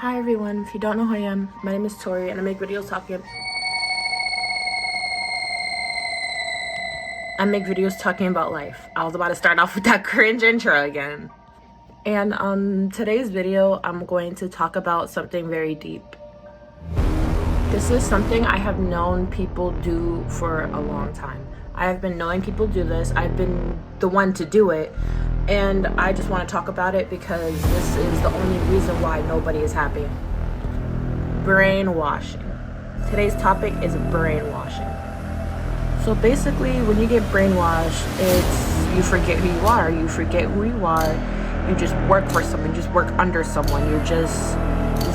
Hi everyone, if you don't know who I am, my name is Tori and I make videos talking about life. I was about to start off with that cringe intro again. And today's video, I'm going to talk about something very deep. This is something I have known people do for a long time. I have been knowing people do this. I've been the one to do it. And I just want to talk about it because this is the only reason why nobody is happy. Brainwashing. Today's topic is brainwashing. So basically, when you get brainwashed, it's you forget who you are. You forget who you are. You just work for someone. You just work under someone. You're just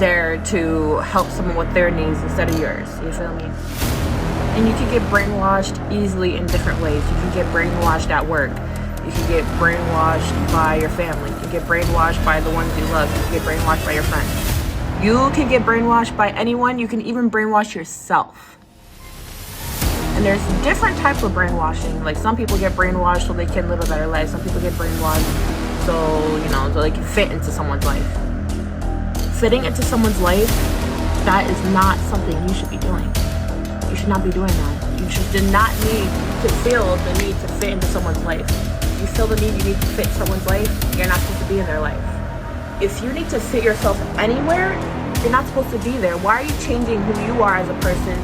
there to help someone with their needs instead of yours. You feel me? And you can get brainwashed easily in different ways. You can get brainwashed at work. You can get brainwashed by your family. You can get brainwashed by the ones you love. You can get brainwashed by your friends. You can get brainwashed by anyone. You can even brainwash yourself. And there's different types of brainwashing. Like some people get brainwashed so they can live a better life. Some people get brainwashed so they can fit into someone's life. Fitting into someone's life, that is not something you should be doing. You should not be doing that. You did not need to feel the need to fit into someone's life. You feel the need you need to fit someone's life, you're not supposed to be in their life. If you need to fit yourself anywhere, you're not supposed to be there. Why are you changing who you are as a person?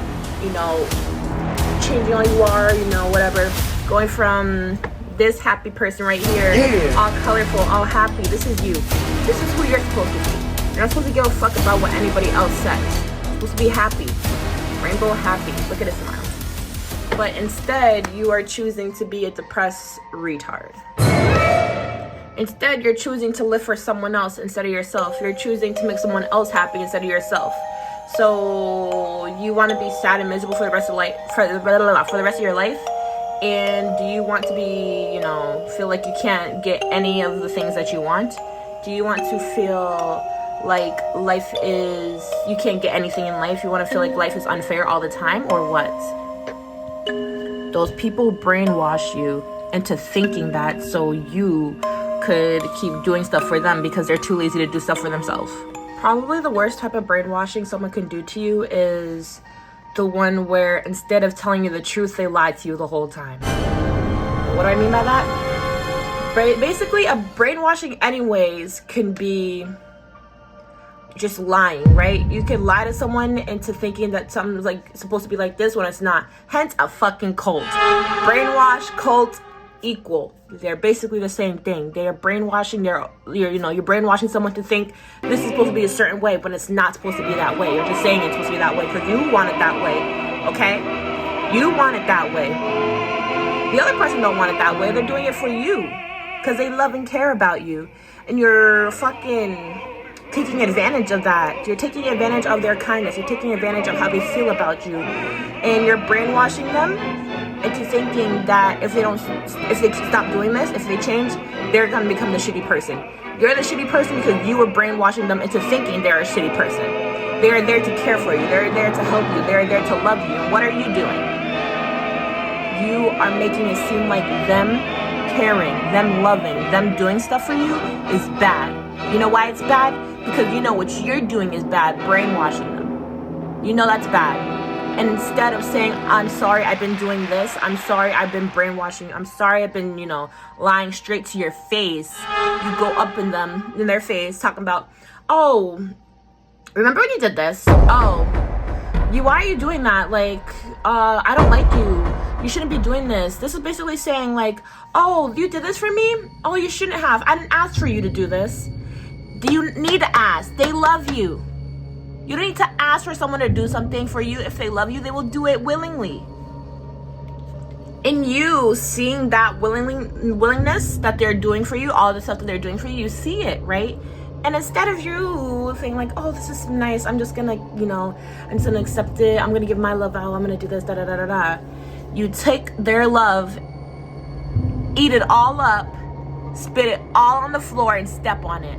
Changing all you are, whatever. Going from this happy person right here, all colorful, all happy. This is you. This is who you're supposed to be. You're not supposed to give a fuck about what anybody else says. You're supposed to be happy. Rainbow happy. Look at his smile. But instead, you are choosing to be a depressed retard. Instead, you're choosing to live for someone else instead of yourself. You're choosing to make someone else happy instead of yourself. So you want to be sad and miserable for the rest of the rest of your life. And do you want to be, feel like you can't get any of the things that you want? Do you want to feel like you can't get anything in life? You want to feel like life is unfair all the time, or what? Those people brainwash you into thinking that so you could keep doing stuff for them because they're too lazy to do stuff for themselves. Probably the worst type of brainwashing someone can do to you is the one where instead of telling you the truth, they lie to you the whole time. What do I mean by that? Basically, a brainwashing anyways can be just lying, right? You can lie to someone into thinking that something's supposed to be like this when it's not. Hence a fucking cult. Brainwash, cult, equal. They're basically the same thing. They are brainwashing. You're brainwashing someone to think this is supposed to be a certain way when it's not supposed to be that way. You're just saying it's supposed to be that way because you want it that way. Okay? You want it that way. The other person don't want it that way. They're doing it for you because they love and care about you, and you're fucking taking advantage of that. You're taking advantage of their kindness. You're taking advantage of how they feel about you, and you're brainwashing them into thinking that if they stop doing this, if they change, they're gonna become the shitty person. You're the shitty person because you were brainwashing them into thinking they're a shitty person. They are there to care for you. They're there to help you. They're there to love you. And what are you doing? You are making it seem like them caring, them loving, them doing stuff for you is bad. You know why it's bad? Because you know what you're doing is bad, brainwashing them. You know that's bad. And instead of saying, I'm sorry I've been doing this, I'm sorry I've been brainwashing, I'm sorry I've been, lying straight to your face, you go up in their face, talking about, oh, remember when you did this? Oh, why are you doing that? I don't like you. You shouldn't be doing this. This is basically saying oh, you did this for me? Oh, you shouldn't have. I didn't ask for you to do this. Do you need to ask? They love you. You don't need to ask for someone to do something for you. If they love you, they will do it willingly. In you seeing that willingness that they're doing for you, all the stuff that they're doing for you, you see it, right? And instead of you saying oh, this is nice, I'm just gonna, I'm just gonna accept it. I'm gonna give my love out. I'm gonna do this, da da da da da. You take their love, eat it all up, spit it all on the floor, and step on it.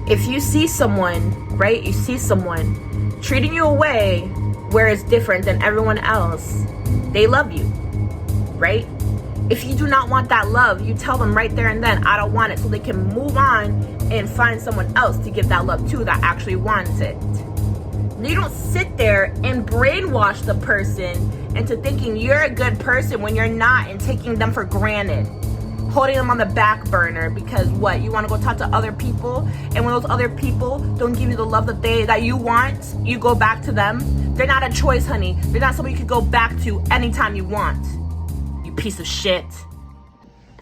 If you see someone, right? You see someone treating you a way where it's different than everyone else, they love you, right? If you do not want that love, you tell them right there and then, I don't want it, so they can move on and find someone else to give that love to that actually wants it. You don't sit there and brainwash the person into thinking you're a good person when you're not, and taking them for granted. Holding them on the back burner because what? You want to go talk to other people, and when those other people don't give you the love that you want, you go back to them. They're not a choice, honey. They're not someone you can go back to anytime you want. You piece of shit.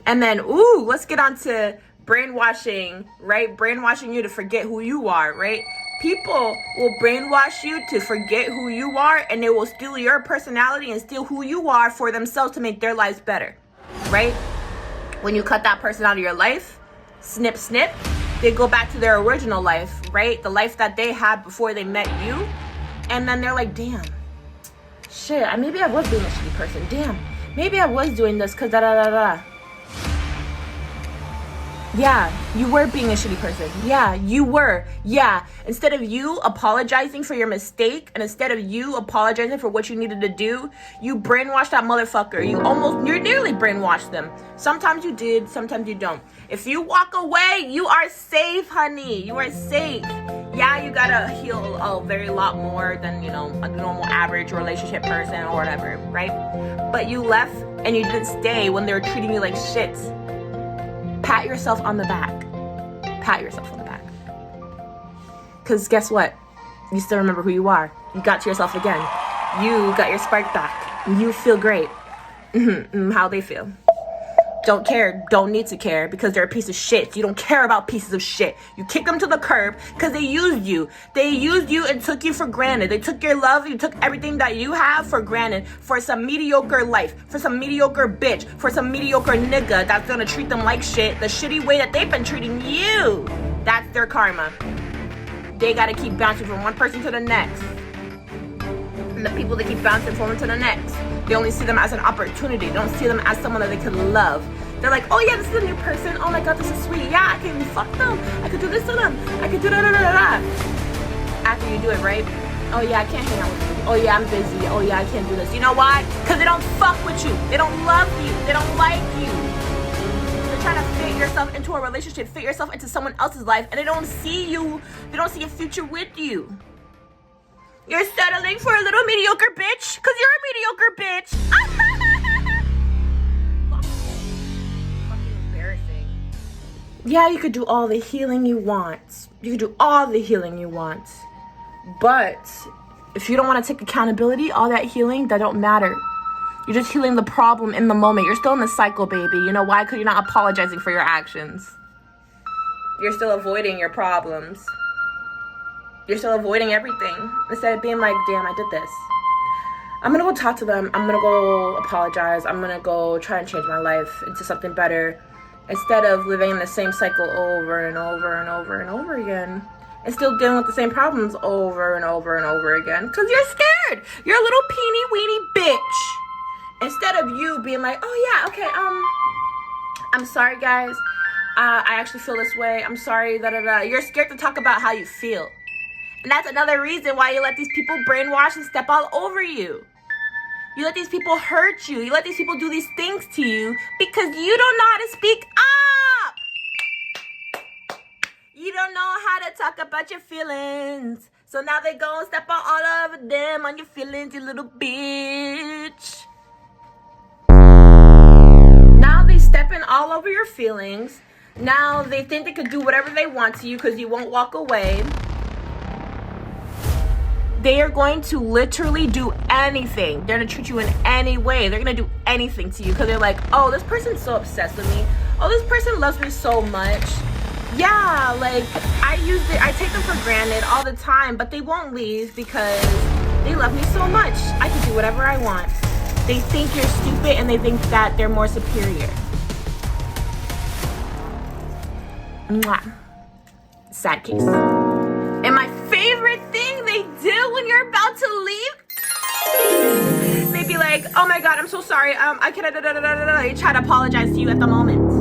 And then, let's get on to brainwashing, right? Brainwashing you to forget who you are, right? People will brainwash you to forget who you are, and they will steal your personality and steal who you are for themselves to make their lives better, right? When you cut that person out of your life, snip, snip, they go back to their original life, right? The life that they had before they met you. And then they're like, damn, shit, maybe I was being a shitty person. Damn, maybe I was doing this because da-da-da-da. Yeah, you were being a shitty person. Yeah, you were. Yeah. Instead of you apologizing for your mistake, and instead of you apologizing for what you needed to do, you brainwashed that motherfucker. You're nearly brainwashed them. Sometimes you did, sometimes you don't. If you walk away, you are safe, honey. You are safe. Yeah, you gotta heal a very lot more than, a normal average relationship person or whatever, right? But you left and you didn't stay when they were treating you like shit. Pat yourself on the back. Pat yourself on the back. Because guess what? You still remember who you are. You got to yourself again. You got your spark back. You feel great. How they feel. Don't care. Don't need to care because they're a piece of shit. You don't care about pieces of shit. You kick them to the curb because they used you. They used you and took you for granted. They took your love. You took everything that you have for granted for some mediocre life, for some mediocre bitch, for some mediocre nigga that's gonna treat them like shit the shitty way that they've been treating you. That's their karma. They gotta keep bouncing from one person to the next. And the people they keep bouncing from one to the next, they only see them as an opportunity. They don't see them as someone that they could love. They're like, oh yeah, this is a new person. Oh my God, this is sweet. Yeah, I can fuck them. I could do this to them. I could do da-da-da-da-da. After you do it, right? Oh yeah, I can't hang out with you. Oh yeah, I'm busy. Oh yeah, I can't do this. You know why? Because they don't fuck with you. They don't love you. They don't like you. They're trying to fit yourself into a relationship, fit yourself into someone else's life, and they don't see you. They don't see a future with you. You're settling for a little mediocre bitch because you're a mediocre bitch. Fucking embarrassing. Yeah, you could do all the healing you want. You could do all the healing you want. But if you don't want to take accountability, all that healing, that don't matter. You're just healing the problem in the moment. You're still in the cycle, baby. You know why? Because you're not apologizing for your actions. You're still avoiding your problems. You're still avoiding everything. Instead of being like, damn, I did this. I'm going to go talk to them. I'm going to go apologize. I'm going to go try and change my life into something better. Instead of living in the same cycle over and over and over and over again. And still dealing with the same problems over and over and over again. Because you're scared. You're a little peeny weeny bitch. Instead of you being like, oh yeah, okay, I'm sorry guys. I actually feel this way. I'm sorry, da-da-da. You're scared to talk about how you feel. And that's another reason why you let these people brainwash and step all over you. You let these people hurt you. You let these people do these things to you because you don't know how to speak up. You don't know how to talk about your feelings. So now they go and step all over them on your feelings, you little bitch. Now they stepping all over your feelings. Now they think they could do whatever they want to you because you won't walk away. They are going to literally do anything. They're going to treat you in any way. They're going to do anything to you because they're like, oh, this person's so obsessed with me. Oh, this person loves me so much. Yeah, like, I take them for granted all the time, but they won't leave because they love me so much. I can do whatever I want. They think you're stupid and they think that they're more superior. Mwah. Sad case. And my favorite thing they do when you're about to leave, they'd be like, oh my God, I'm so sorry. I can't, They try to apologize to you at the moment.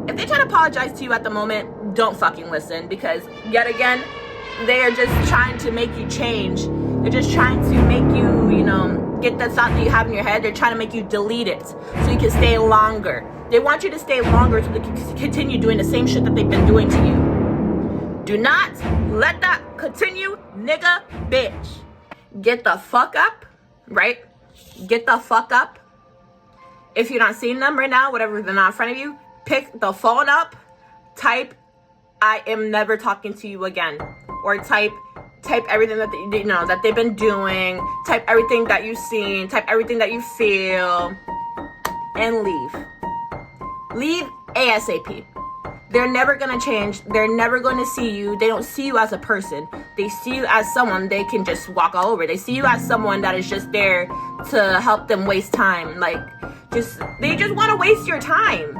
If they try to apologize to you at the moment, don't fucking listen because yet again, they are just trying to make you change. They're just trying to make you, get the thought that you have in your head. They're trying to make you delete it so you can stay longer. They want you to stay longer so they can continue doing the same shit that they've been doing to you. Do not let that continue, nigga, bitch. Get the fuck up, right? Get the fuck up. If you're not seeing them right now, whatever, they're not in front of you, pick the phone up, type, I am never talking to you again. Or type everything that that they've been doing, type everything that you've seen, type everything that you feel, and leave. Leave ASAP. They're never gonna change. They're never gonna see you. They don't see you as a person. They see you as someone they can just walk all over. They see you as someone that is just there to help them waste time. They just want to waste your time.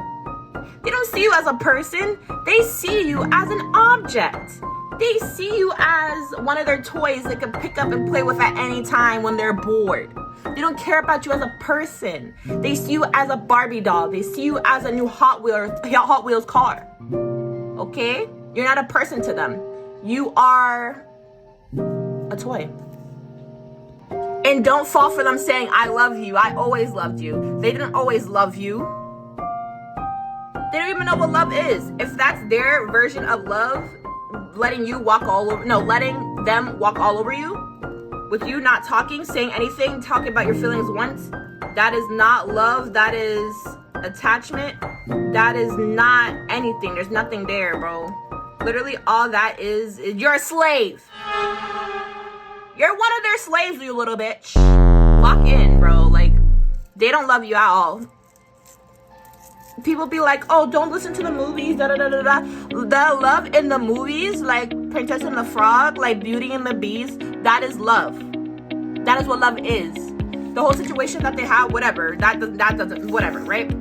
They don't see you as a person. They see you as an object. They see you as one of their toys they can pick up and play with at any time when they're bored. They don't care about you as a person. They see you as a Barbie doll. They see you as a new Hot Wheels car. Okay? You're not a person to them. You are a toy. And don't fall for them saying, I love you. I always loved you. They didn't always love you. They don't even know what love is. If that's their version of love, letting them walk all over you, with you not talking, saying anything, talking about your feelings once, that is not love. That is attachment. That is not anything. There's nothing there, bro. Literally all that is you're a slave. You're one of their slaves, you little bitch. Lock in, bro. They don't love you at all. People be like, oh, don't listen to the movies, da da da da da. The love in the movies, like Princess and the Frog, like Beauty and the Beast, that is love. That is what love is. The whole situation that they have, whatever, that doesn't, whatever, right?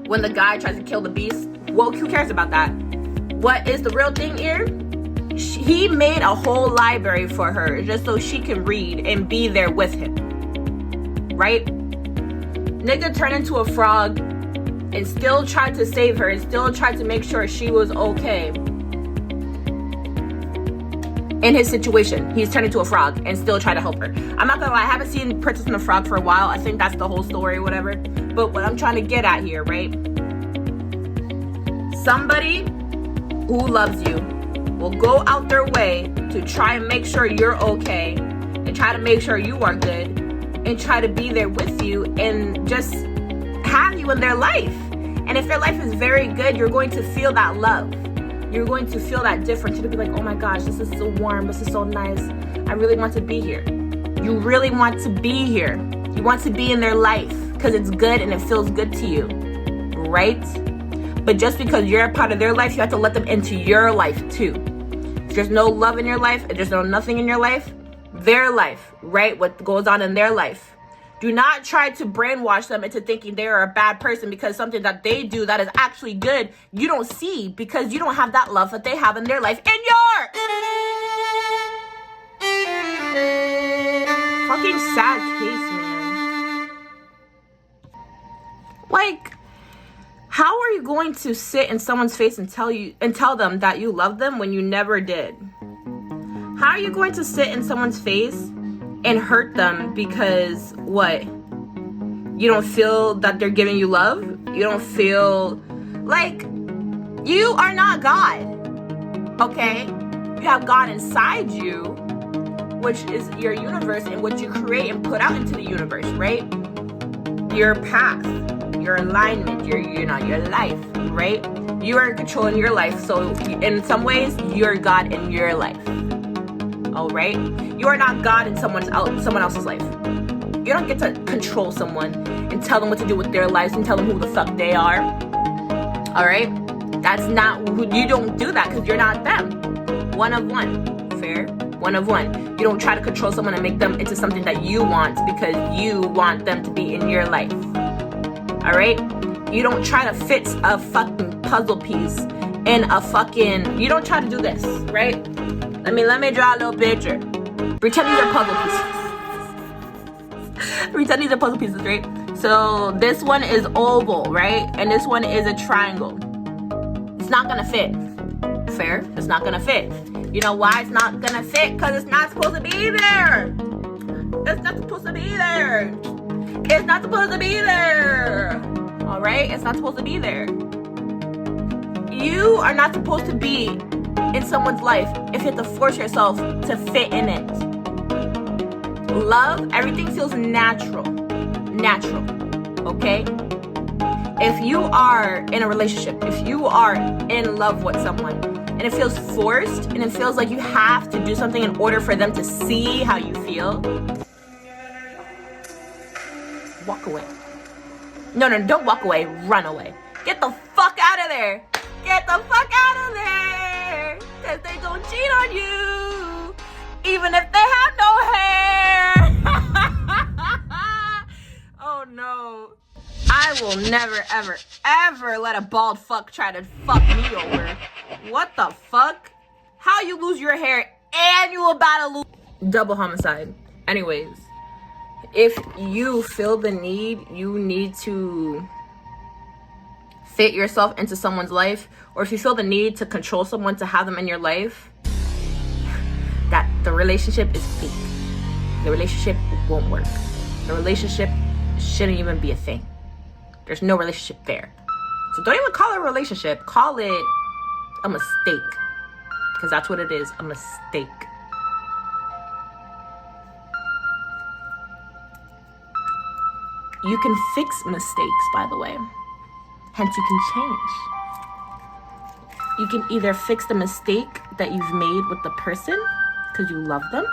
When the guy tries to kill the beast, well, who cares about that? What is the real thing here? He made a whole library for her just so she can read and be there with him, right? Nigga turned into a frog and still tried to save her and still tried to make sure she was okay. In his situation, he's turned into a frog and still tried to help her. I'm not gonna lie, I haven't seen Princess and the Frog for a while. I think that's the whole story, whatever. But what I'm trying to get at here, right? Somebody who loves you will go out their way to try and make sure you're okay and try to make sure you are good and try to be there with you and just have you in their life. And if their life is very good, you're going to feel that love. You're going to feel that difference. You'll be like, oh my gosh, this is so warm. This is so nice. I really want to be here. You really want to be here. You want to be in their life because it's good and it feels good to you, right? But just because you're a part of their life, you have to let them into your life too. If there's no love in your life, if there's no nothing in your life, their life, right? What goes on in their life. Do not try to brainwash them into thinking they are a bad person because something that they do that is actually good, you don't see because you don't have that love that they have in their life in yours. Fucking sad case, man. How are you going to sit in someone's face and tell them that you love them when you never did? How are you going to sit in someone's face and hurt them because what? You don't feel that they're giving you love? You don't feel like you are not God, okay? You have God inside you, which is your universe and what you create and put out into the universe, right? Your path, your alignment, your life, right? You are controlling your life. So in some ways, you're God in your life. All right? You are not God in someone else's life. You don't get to control someone and tell them what to do with their lives and tell them who the fuck they are. All right? That's not who, you don't do that because you're not them. One of one. Fair? One of one. You don't try to control someone and make them into something that you want because you want them to be in your life. All right? You don't try to fit a fucking puzzle piece in a fucking, you don't try to do this, right? Let me draw a little picture. Pretend these are puzzle pieces. Pretend these are puzzle pieces, right? So this one is oval, right? And this one is a triangle. It's not gonna fit. Fair? It's not gonna fit. You know why it's not gonna fit? Because it's not supposed to be there. It's not supposed to be there. It's not supposed to be there. All right? It's not supposed to be there. You are not supposed to be in someone's life if you have to force yourself to fit in it. Love, everything feels natural. Natural. Okay? If you are in a relationship, if you are in love with someone, and it feels forced, and it feels like you have to do something in order for them to see how you feel, walk away. No, don't walk away. Run away. Get the fuck out of there. Get the fuck out of there. Because they gon' cheat on you. Even if they have no hair. Oh, no. I will never, ever, ever let a bald fuck try to fuck me over. What the fuck? How you lose your hair and you about to lose... Double homicide. Anyways. If you feel the need, you need to fit yourself into someone's life, or if you feel the need to control someone to have them in your life, that the relationship is fake. The relationship won't work. The relationship shouldn't even be a thing. There's no relationship there. So don't even call it a relationship. Call it a mistake. Because that's what it is, a mistake. You can fix mistakes, by the way. Hence, you can change. You can either fix the mistake that you've made with the person because you love them,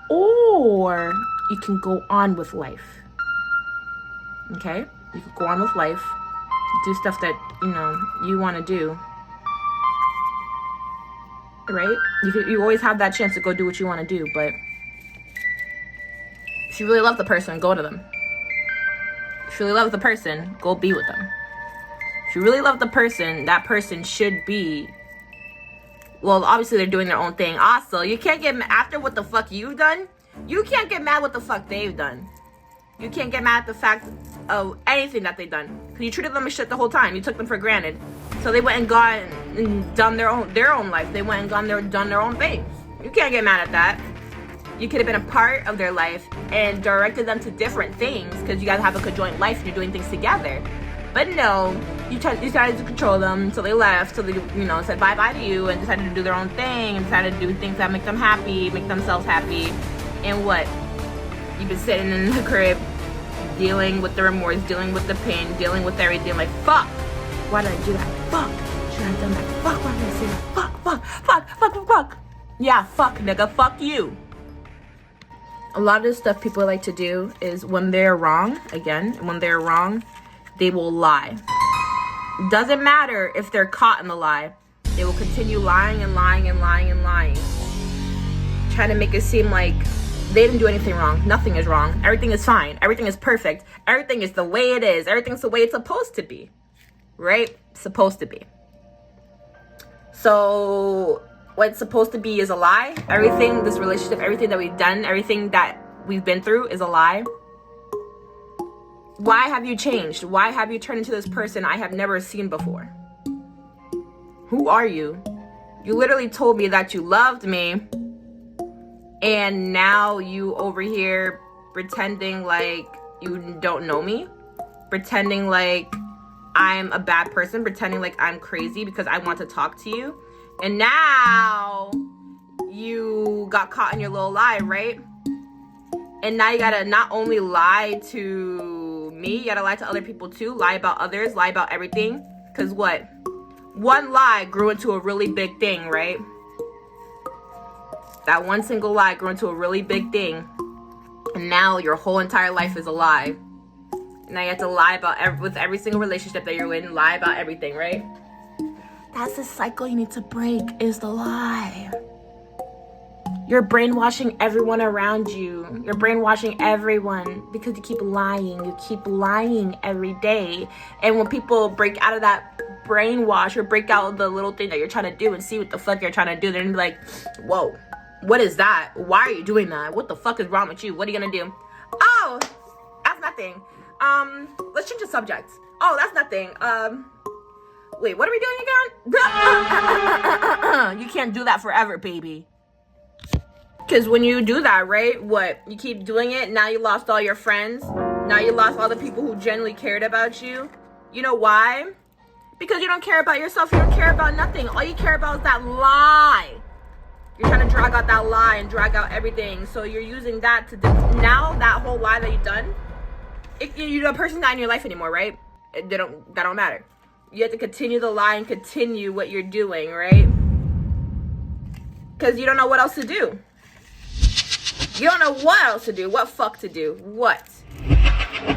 or you can go on with life. Okay? You can go on with life, do stuff that, you want to do. Right? You always have that chance to go do what you want to do, but if you really love the person, go to them. If you really love the person, go be with them. If you really love the person, that person should be... Well, obviously they're doing their own thing. Also, you can't get mad after what the fuck you've done. You can't get mad what the fuck they've done. You can't get mad at the fact of anything that they've done. Because you treated them as shit the whole time. You took them for granted. So they went and gone and done their own life. They went and done their own things. You can't get mad at that. You could have been a part of their life and directed them to different things because you guys have a conjoined life and you're doing things together. But no, you decided to control them, so they left, so they, said bye-bye to you and decided to do their own thing and decided to do things that make them happy, make themselves happy. And what? You've been sitting in the crib, dealing with the remorse, dealing with the pain, dealing with everything, like, fuck! Why did I do that? Fuck! Should I have done that? Fuck, why did I say that? Fuck! Yeah, fuck, nigga, fuck you. A lot of the stuff people like to do is when they're wrong, they will lie. Doesn't matter if they're caught in the lie. They will continue lying and lying and lying and lying. Trying to make it seem like they didn't do anything wrong. Nothing is wrong. Everything is fine. Everything is perfect. Everything is the way it is. Everything's the way it's supposed to be. Right? Supposed to be. So... what's supposed to be is a lie. Everything, this relationship, everything that we've done, everything that we've been through is a lie. Why have you changed? Why have you turned into this person I have never seen before? Who are you? You literally told me that you loved me, and now you over here pretending like you don't know me, pretending like I'm a bad person, pretending like I'm crazy because I want to talk to you. And now you got caught in your little lie, right? And now you gotta not only lie to me, you gotta lie to other people too. Lie about others, lie about everything. Because what? One lie grew into a really big thing, right? That one single lie grew into a really big thing. And now your whole entire life is a lie. Now you have to lie about with every single relationship that you're in. Lie about everything, right? That's the cycle you need to break, is the lie. You're brainwashing everyone around you. You're brainwashing everyone because you keep lying. You keep lying every day. And when people break out of that brainwash or break out of the little thing that you're trying to do and see what the fuck you're trying to do, they're gonna be like, whoa, what is that? Why are you doing that? What the fuck is wrong with you? What are you gonna do? Oh, that's nothing. Let's change the subject. Oh, that's nothing. Wait, what are we doing again? You can't do that forever, baby. Because when you do that, right, what? You keep doing it, now you lost all your friends. Now you lost all the people who genuinely cared about you. You know why? Because you don't care about yourself. You don't care about nothing. All you care about is that lie. You're trying to drag out that lie and drag out everything. So you're using that to... now that whole lie that you've done, the person's not in your life anymore, right? That don't matter. You have to continue the lie and continue what you're doing, right? Because you don't know what else to do. You don't know what else to do. What fuck to do. What?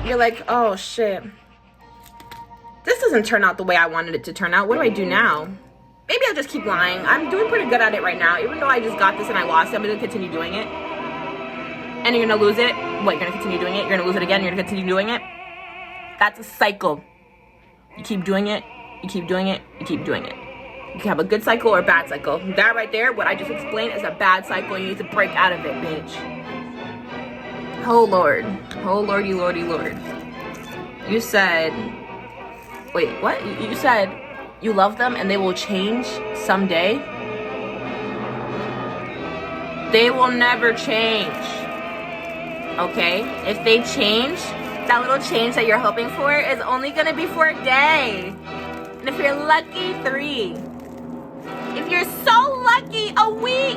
You're like, oh shit. This doesn't turn out the way I wanted it to turn out. What do I do now? Maybe I'll just keep lying. I'm doing pretty good at it right now. Even though I just got this and I lost it, I'm gonna continue doing it. And you're gonna lose it. What, you're gonna continue doing it? You're gonna lose it again, you're gonna continue doing it? That's a cycle. You keep doing it, you keep doing it, you keep doing it. You can have a good cycle or a bad cycle. That right there, what I just explained, is a bad cycle. You need to break out of it, bitch. Oh, Lord. Oh, Lordy, Lordy, Lord. You said... Wait, what? You said you love them and they will change someday? They will never change. Okay? If they change, that little change that you're hoping for is only going to be for a day. And if you're lucky, 3. If you're so lucky, a week.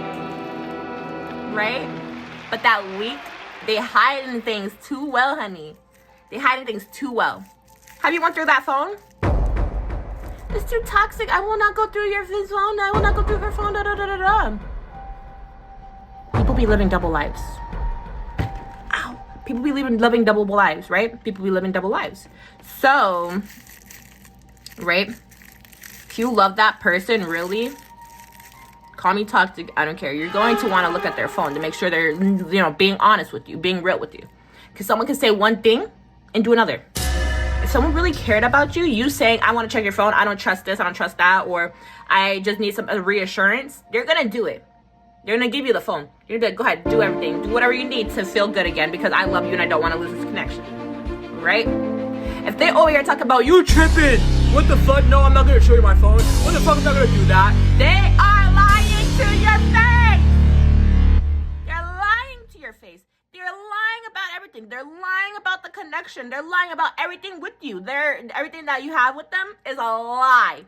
Right? But that week, they hide in things too well, honey. They hide in things too well. Have you went through that phone? It's too toxic. I will not go through your phone. I will not go through her phone. Da, da, da, da, da. People be living double lives. Ow. People be living double lives, right? People be living double lives. So, right? If you love that person, really, call me toxic. I don't care. You're going to want to look at their phone to make sure they're, being honest with you, being real with you. Because someone can say one thing and do another. If someone really cared about you, you saying, I want to check your phone, I don't trust this, I don't trust that, or I just need some reassurance, they're going to do it. They're going to give you the phone. You're going to be like, go ahead, do everything. Do whatever you need to feel good again because I love you and I don't want to lose this connection. Right? If they over here talk about, you tripping, what the fuck? No, I'm not going to show you my phone. What the fuck? I'm not going to do that. They are lying to your face. They're lying to your face. They're lying about everything. They're lying about the connection. They're lying about everything with you. Everything that you have with them is a lie.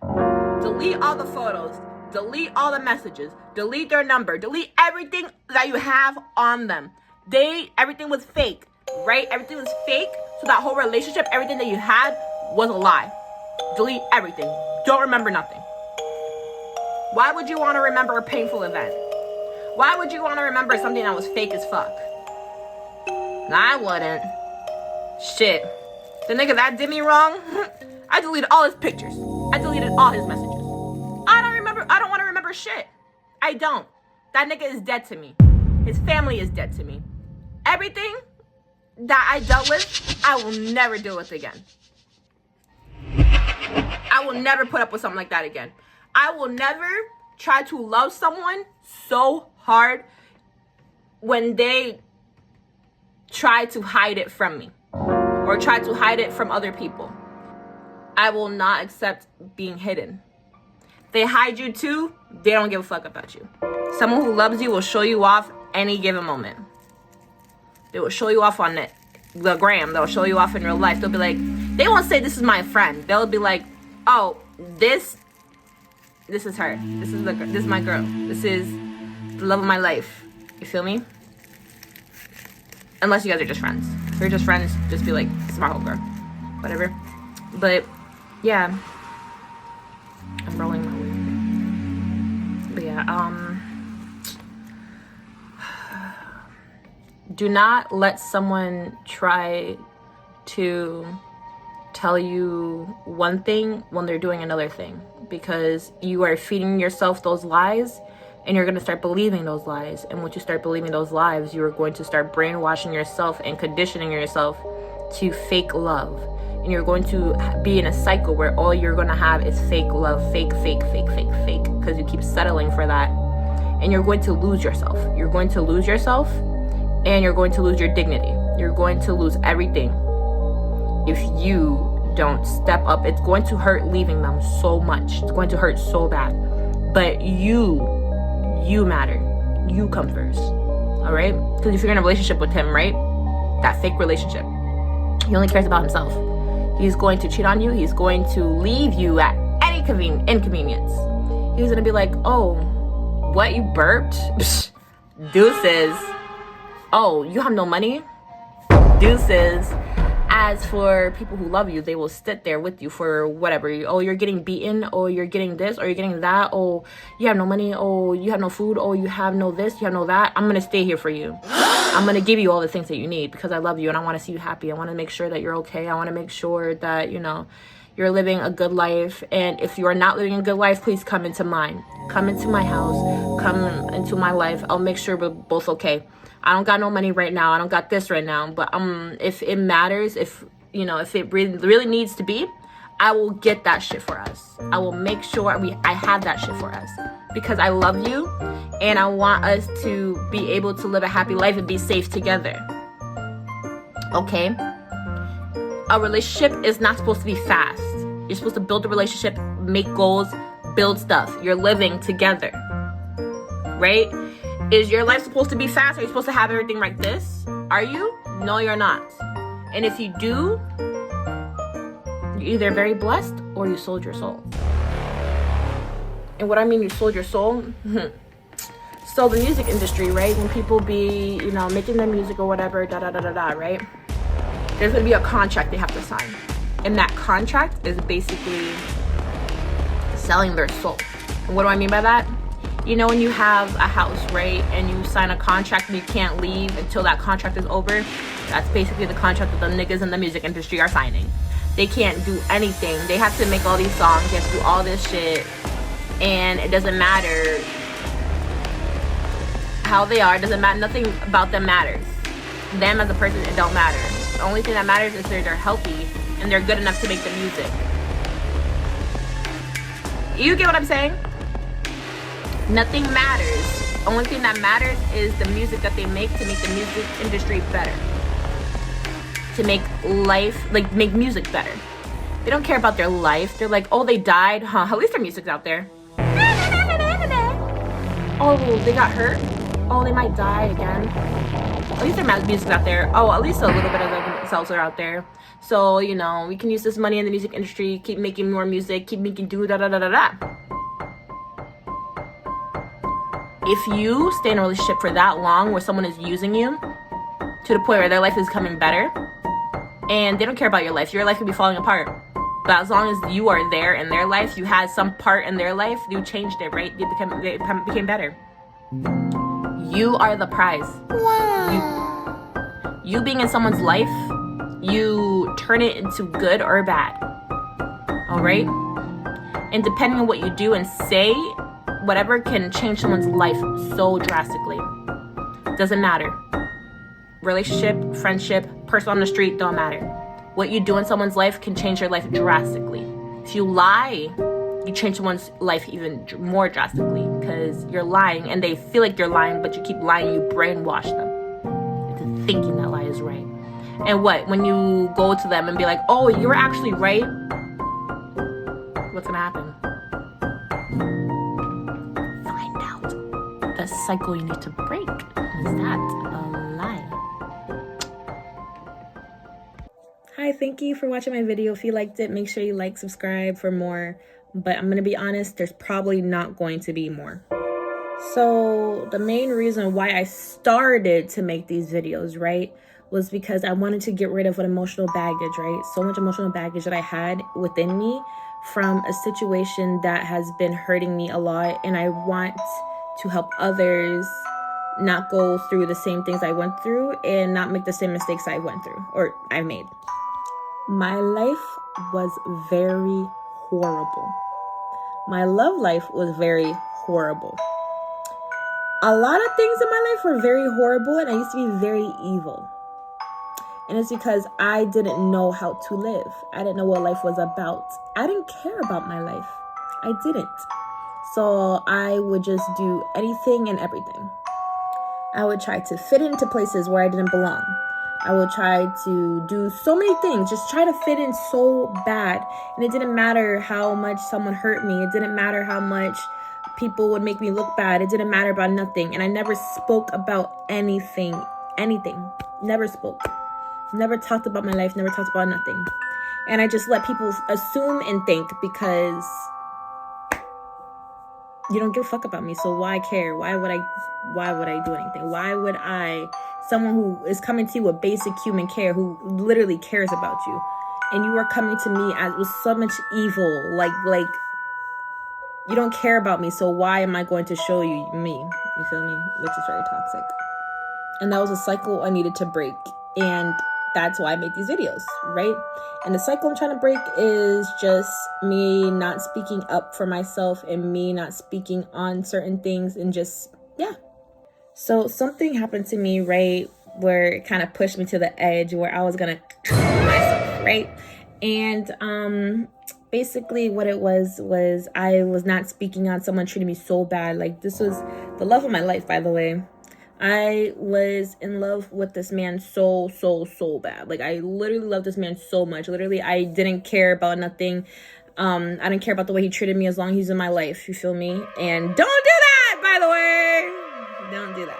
Delete all the photos. Delete all the messages. Delete their number. Delete everything that you have on them. Everything was fake, right? Everything was fake. So that whole relationship, everything that you had was a lie. Delete everything. Don't remember nothing. Why would you want to remember a painful event? Why would you want to remember something that was fake as fuck? I wouldn't. Shit. The nigga that did me wrong, I deleted all his pictures. I deleted all his messages. I don't want to remember shit. I don't. That nigga is dead to me. His family is dead to me. Everything that I dealt with, I will never deal with again. I will never put up with something like that again. I will never try to love someone so hard when they try to hide it from me or try to hide it from other people. I will not accept being hidden. If they hide you too, they don't give a fuck about you. Someone who loves you will show you off any given moment. They will show you off on the gram. They'll show you off in real life. They'll be like, they won't say this is my friend. They'll be like, oh, this is her. This is my girl. This is the love of my life. You feel me? Unless you guys are just friends. If you're just friends, just be like, this is my whole girl. Whatever. But, yeah. I'm rolling my weed. But, yeah, do not let someone try to tell you one thing when they're doing another thing. Because you are feeding yourself those lies. And you're going to start believing those lies. And once you start believing those lies, you're going to start brainwashing yourself and conditioning yourself to fake love. And you're going to be in a cycle where all you're going to have is fake love. Fake. Because you keep settling for that. And you're going to lose yourself. You're going to lose yourself. And you're going to lose your dignity. You're going to lose everything. If you don't step up, it's going to hurt leaving them so much. It's going to hurt so bad. But you matter. You come first. all right? Because if you're in a relationship with him, right, that fake relationship, he only cares about himself. He's going to cheat on you. He's going to leave you at any inconvenience. He's going to be like, oh, what, you burped? Psh, deuces. Oh, you have no money? Deuces. As for people who love you, they will sit there with you for whatever. Oh, you're getting beaten. Oh, you're getting this. Or you're getting that. Oh, you have no money. Oh, you have no food. Oh, you have no this. You have no that. I'm going to stay here for you. I'm going to give you all the things that you need because I love you and I want to see you happy. I want to make sure that you're okay. I want to make sure that, you know, you're living a good life. And if you are not living a good life, please come into mine. Come into my house. Come into my life. I'll make sure we're both okay. I don't got no money right now. I don't got this right now. But if it matters, if it really needs to be, I will get that shit for us. I will make sure I have that shit for us because I love you and I want us to be able to live a happy life and be safe together. Okay? A relationship is not supposed to be fast. You're supposed to build a relationship, make goals, build stuff. You're living together. Right? Is your life supposed to be fast? Are you supposed to have everything like this? Are you? No, you're not. And if you do, you're either very blessed or you sold your soul. And what I mean you sold your soul? So the music industry, right? When people be, making their music or whatever, right? There's going to be a contract they have to sign. And that contract is basically selling their soul. And what do I mean by that? When you have a house, right, and you sign a contract and you can't leave until that contract is over, that's basically the contract that the niggas in the music industry are signing. They can't do anything. They have to make all these songs. They have to do all this shit. And it doesn't matter how they are. It doesn't matter. Nothing about them matters. Them as a person, it don't matter. The only thing that matters is they're healthy and they're good enough to make the music. You get what I'm saying? Nothing matters. Only thing that matters is the music that they make to make the music industry better. To make life, make music better. They don't care about their life. They're like, oh, they died? Huh, at least their music's out there. Oh, they got hurt? Oh, they might die again. At least their music's out there. Oh, at least a little bit of themselves are out there. So, we can use this money in the music industry, keep making more music, keep making da-da-da-da-da. If you stay in a relationship for that long where someone is using you to the point where their life is becoming better and they don't care about your life could be falling apart. But as long as you are there in their life, you had some part in their life, you changed it, right? They became better. You are the prize. Wow. You being in someone's life, you turn it into good or bad. All right? And depending on what you do and say, whatever can change someone's life so drastically. Doesn't matter. Relationship, friendship, person on the street, don't matter. What you do in someone's life can change their life drastically. If you lie, you change someone's life even more drastically because you're lying and they feel like you're lying, but you keep lying, you brainwash them into thinking that lie is right. And when you go to them and be like, oh, you're actually right, what's gonna happen? The cycle you need to break. Is that a lie? Hi, thank you for watching my video. If you liked it, make sure you like, subscribe for more. But I'm gonna be honest, there's probably not going to be more. So the main reason why I started to make these videos, right, was because I wanted to get rid of an emotional baggage, right? So much emotional baggage that I had within me from a situation that has been hurting me a lot, and I want to help others not go through the same things I went through and not make the same mistakes I went through or I made. My life was very horrible. My love life was very horrible. A lot of things in my life were very horrible and I used to be very evil. And it's because I didn't know how to live. I didn't know what life was about. I didn't care about my life. I didn't. So I would just do anything and everything. I would try to fit into places where I didn't belong. I would try to do so many things, just try to fit in so bad. And it didn't matter how much someone hurt me. It didn't matter how much people would make me look bad. It didn't matter about nothing. And I never spoke about anything. Never spoke. Never talked about my life. Never talked about nothing. And I just let people assume and think, because you don't give a fuck about me. So why care? Why would I do anything? Why would someone who is coming to you with basic human care, who literally cares about you, and you are coming to me with so much evil, like you don't care about me, so why am I going to show you me? You feel me? Which is very toxic. And that was a cycle I needed to break. And that's why I make these videos, right? And the cycle I'm trying to break is just me not speaking up for myself and me not speaking on certain things, and just, yeah. So something happened to me, right, where it kind of pushed me to the edge where I was going to kill myself, right? And basically what it was I was not speaking on someone treating me so bad. Like, this was the love of my life, by the way. I was in love with this man so bad. Like, I literally loved this man so much. Literally, I didn't care about nothing. I didn't care about the way he treated me as long as he's in my life. You feel me? And don't do that, by the way. Don't do that.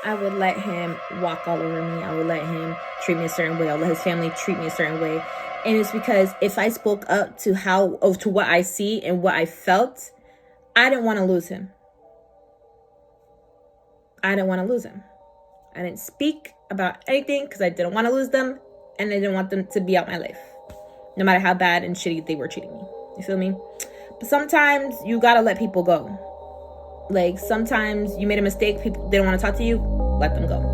I would let him walk all over me. I would let him treat me a certain way. I would let his family treat me a certain way. And it's because if I spoke up to what I see and what I felt, I didn't want to lose him. I didn't speak about anything because I didn't want to lose them, and I didn't want them to be out my life, no matter how bad and shitty they were treating me. You feel me? But sometimes you gotta let people go. Like, sometimes you made a mistake, people didn't want to talk to you, let them go.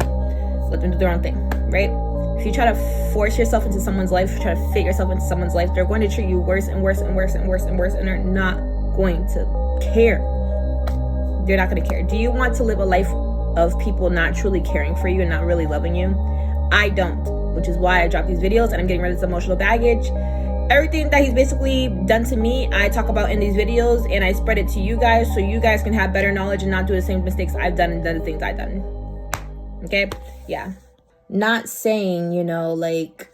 Let them do their own thing, right? If you try to force yourself into someone's life, try to fit yourself into someone's life, they're going to treat you worse and worse and worse and worse and worse, and they're not going to care. They're not going to care. Do you want to live a life of people not truly caring for you and not really loving you? I don't, which is why I drop these videos and I'm getting rid of this emotional baggage. Everything that he's basically done to me, I talk about in these videos, and I spread it to you guys so you guys can have better knowledge and not do the same mistakes I've done and the things I've done. Okay? Yeah. Not saying, like,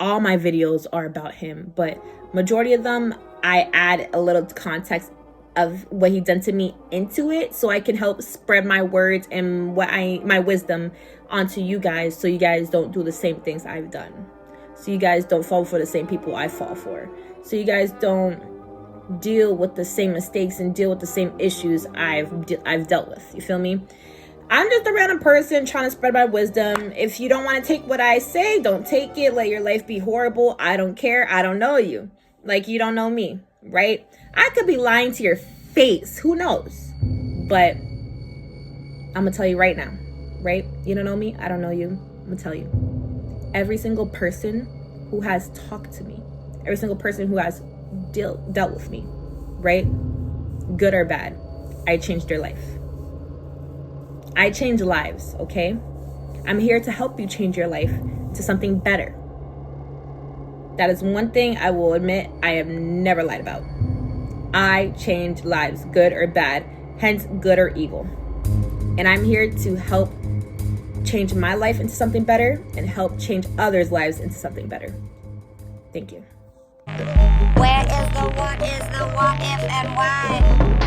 all my videos are about him, but majority of them, I add a little context of what he done to me into it, so I can help spread my words and my wisdom onto you guys, so you guys don't do the same things I've done, so you guys don't fall for the same people I fall for, so you guys don't deal with the same mistakes and deal with the same issues I've dealt with. You feel me? I'm just a random person trying to spread my wisdom. If you don't want to take what I say, don't take it. Let your life be horrible. I don't care. I don't know you. Like, you don't know me, right? I could be lying to your face. Who knows? But I'm going to tell you right now, right? You don't know me. I don't know you. I'm going to tell you. Every single person who has talked to me, every single person who has dealt with me, right? Good or bad, I changed your life. I change lives, okay? I'm here to help you change your life to something better. That is one thing I will admit I have never lied about. I change lives, good or bad, hence good or evil. And I'm here to help change my life into something better and help change others' lives into something better. Thank you. Where is the what if and why?